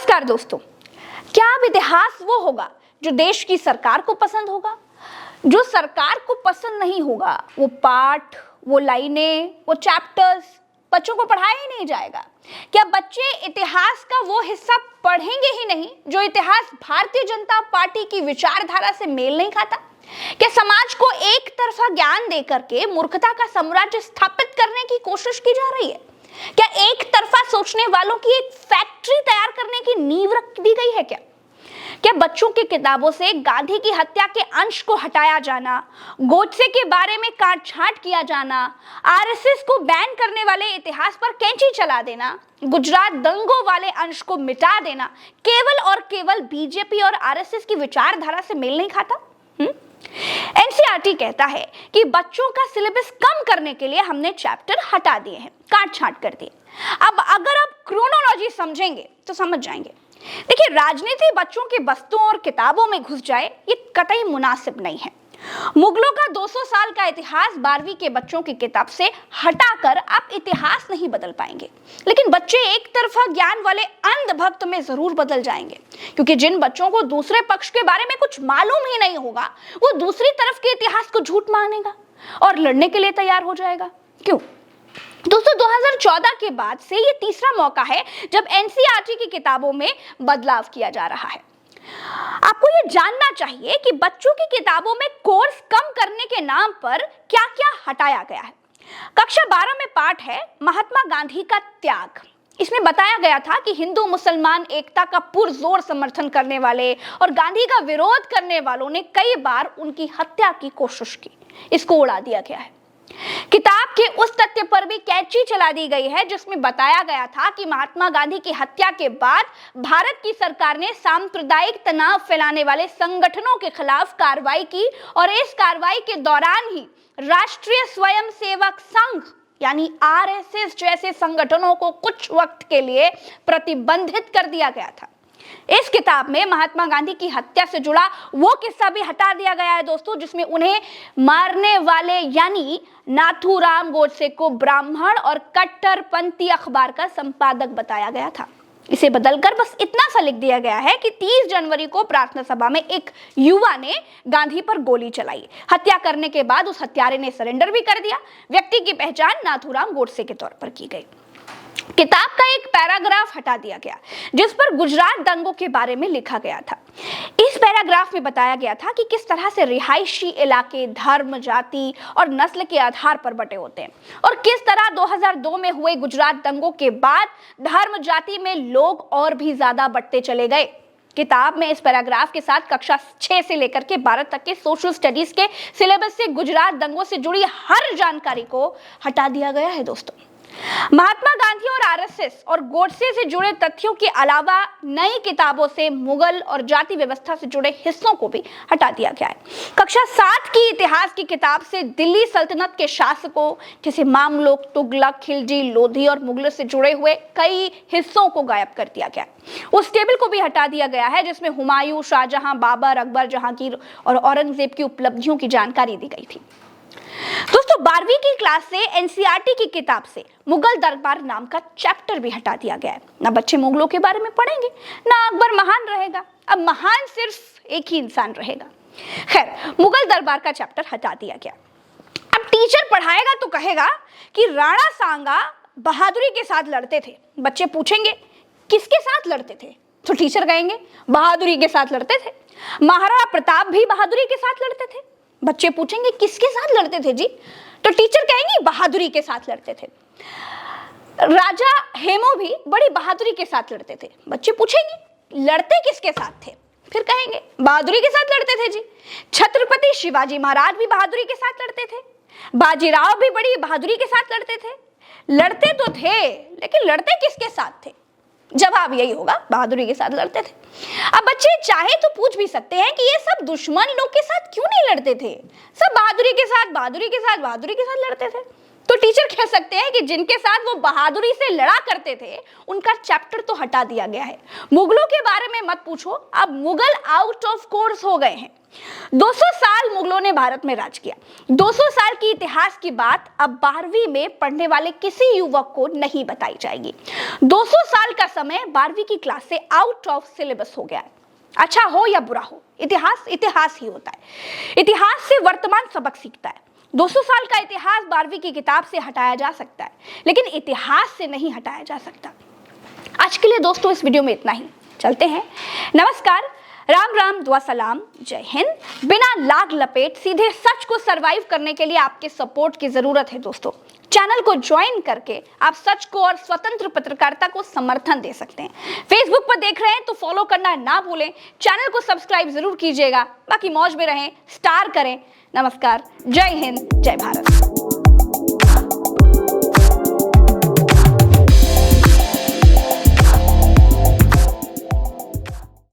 नमस्कार दोस्तों, क्या अब इतिहास वो होगा जो देश की सरकार को पसंद होगा? जो सरकार को पसंद नहीं होगा वो पाठ, वो लाइनें, वो चैप्टर्स बच्चों को पढ़ाया ही नहीं जाएगा। क्या बच्चे इतिहास का वो हिस्सा पढ़ेंगे ही नहीं जो इतिहास भारतीय जनता पार्टी की विचारधारा से मेल नहीं खाता? क्या समाज को एक तरफा ज्ञान देकर के मूर्खता का साम्राज्य स्थापित करने की कोशिश की जा रही है? क्या एक तरफा सोचने वालों की एक फैक्ट्री तैयार करने की नींव रख दी गई है? क्या बच्चों की किताबों से गांधी की हत्या के अंश को हटाया जाना, गोडसे के बारे में काट छांट किया जाना, आरएसएस को बैन करने वाले इतिहास पर कैंची चला देना, गुजरात दंगों वाले अंश को मिटा देना केवल और केवल बीजेपी और आरएसएस की विचारधारा से मेल नहीं खाता? एनसीईआरटी कहता है कि बच्चों का सिलेबस कम करने के लिए हमने चैप्टर हटा दिए हैं, काट छांट कर दिए। अब अगर आप क्रोनोलॉजी समझेंगे तो समझ जाएंगे। देखिए, राजनीति बच्चों की बस्तों और किताबों में घुस जाए ये कतई मुनासिब नहीं है। मुगलों का 200 साल का इतिहास 12वीं के बच्चों की किताब से हटाकर आप इतिहास नहीं बदल पाएंगे, लेकिन बच्चे एक तरफा ज्ञान वाले अंधभक्त में जरूर बदल जाएंगे, क्योंकि जिन बच्चों को दूसरे पक्ष के बारे में कुछ मालूम ही नहीं होगा वो दूसरी तरफ के इतिहास को झूठ मानेगा और लड़ने के लिए तैयार हो जाएगा। क्यों दोस्तों, 2014 के बाद से ये तीसरा मौका है जब एनसीईआरटी की किताबों में बदलाव किया जा रहा है। आपको ये जानना चाहिए कि बच्चों की किताबों में कोर्स कम करने के नाम पर क्या क्या हटाया गया है। कक्षा 12 में पाठ है महात्मा गांधी का त्याग। इसमें बताया गया था कि हिंदू मुसलमान एकता का पुरजोर समर्थन करने वाले और गांधी का विरोध करने वालों ने कई बार उनकी हत्या की कोशिश की। इसको उड़ा दिया गया है। किताब के उस तथ्य पर भी कैंची चला दी गई है जिसमें बताया गया था कि महात्मा गांधी की हत्या के बाद भारत की सरकार ने सांप्रदायिक तनाव फैलाने वाले संगठनों के खिलाफ कार्रवाई की और इस कार्रवाई के दौरान ही राष्ट्रीय स्वयंसेवक संघ यानी आरएसएस जैसे संगठनों को कुछ वक्त के लिए प्रतिबंधित कर दिया गया था। इस किताब में महात्मा गांधी की हत्या से जुड़ा वो किस्सा भी हटा दिया गया है दोस्तों, जिसमें उन्हें मारने वाले यानी नाथूराम गोडसे को ब्राह्मण और कट्टरपंथी अखबार का संपादक बताया गया था। इसे बदलकर बस इतना सा लिख दिया गया है कि 30 जनवरी को प्रार्थना सभा में एक युवा ने गांधी पर गोली चलाई। हत्या करने के बाद उस हत्यारे ने सरेंडर भी कर दिया। व्यक्ति की पहचान नाथूराम गोडसे के तौर पर की गई। किताब का एक पैराग्राफ हटा दिया गया जिस पर गुजरात दंगों के बारे में लिखा गया था। इस पैराग्राफ में बताया गया था कि किस तरह से रिहायशी इलाके धर्म, जाति और नस्ल के आधार पर बटे होते हैं और किस तरह 2002 में हुए गुजरात दंगों के बाद धर्म जाति में लोग और भी ज्यादा बढ़ते चले गए। किताब में इस पैराग्राफ के साथ कक्षा 6 से लेकर के 12 तक के सोशल स्टडीज के सिलेबस से गुजरात दंगों से जुड़ी हर जानकारी को हटा दिया गया है दोस्तों। महात्मा गांधी और आरएसएस और गोडसे से जुड़े तथ्यों के अलावा नई किताबों से मुगल और जाति व्यवस्था से जुड़े हिस्सों को भी हटा दिया गया है। कक्षा 7 की इतिहास की किताब से दिल्ली सल्तनत के शासकों जैसे मामलुक, तुगलक, खिलजी, लोधी और मुगलों से जुड़े हुए कई हिस्सों को गायब कर दिया गया। उस टेबल को भी हटा दिया गया है जिसमें हुमायूं, शाहजहां, बाबर, अकबर, जहांगीर और औरंगजेब की उपलब्धियों की जानकारी दी गई थी। दोस्तों, 12वीं की क्लास से एनसीईआरटी की किताब से मुगल दरबार नाम का चैप्टर भी हटा दिया गया है। ना बच्चे मुगलों के बारे में पढ़ेंगे, ना अकबर महान रहेगा। अब महान सिर्फ एक ही इंसान रहेगा। खैर, मुगल दरबार का चैप्टर हटा दिया गया। अब टीचर पढ़ाएगा तो कहेगा कि राणा सांगा बहादुरी के साथ लड़ते थे। बच्चे पूछेंगे किसके साथ लड़ते थे, तो टीचर कहेंगे बहादुरी के साथ लड़ते थे। महाराणा प्रताप भी बहादुरी के साथ लड़ते थे। बच्चे पूछेंगे किसके साथ लड़ते थे जी, तो टीचर कहेंगे बहादुरी के साथ लड़ते थे। राजा हेमू भी बड़ी बहादुरी के साथ लड़ते थे। बच्चे पूछेंगे लड़ते किसके साथ थे, फिर कहेंगे बहादुरी के साथ लड़ते थे जी। छत्रपति शिवाजी महाराज भी बहादुरी के साथ लड़ते थे। बाजीराव भी बड़ी बहादुरी के साथ लड़ते थे। लड़ते तो थे, लेकिन लड़ते किसके साथ थे? जवाब यही होगा, बहादुरी के साथ लड़ते थे। अब बच्चे चाहे तो पूछ भी सकते हैं कि ये सब दुश्मन लोग के साथ क्यों नहीं लड़ते थे? सब बहादुरी के साथ लड़ते थे। तो टीचर कह सकते हैं कि जिनके साथ वो बहादुरी से लड़ा करते थे उनका चैप्टर तो हटा दिया गया है। मुगलों के बारे में मत पूछो, अब मुगल आउट ऑफ कोर्स हो गए हैं। 200 साल मुगलों ने भारत में राज किया। 200 साल की इतिहास की बात अब 12वीं में पढ़ने वाले किसी युवक को नहीं बताई जाएगी। 200 साल का समय 12वीं की क्लास से आउट ऑफ सिलेबस हो गया है। अच्छा हो या बुरा हो, इतिहास इतिहास ही होता है। इतिहास से वर्तमान सबक सीखता है। 200 साल का इतिहास 12वीं की किताब से हटाया जा सकता है, लेकिन इतिहास से नहीं हटाया जा सकता। आज के लिए दोस्तों इस वीडियो में इतना ही। चलते हैं। नमस्कार, राम राम, दुआ सलाम, जय हिंद। बिना लाग लपेट सीधे सच को सरवाइव करने के लिए आपके सपोर्ट की जरूरत है दोस्तों। चैनल को ज्वाइन करके आप सच को और स्वतंत्र पत्रकारिता को समर्थन दे सकते हैं। फेसबुक पर देख रहे हैं तो फॉलो करना ना भूलें। चैनल को सब्सक्राइब जरूर कीजिएगा। बाकी मौज में रहें, स्टार करें। नमस्कार, जय हिंद, जय भारत।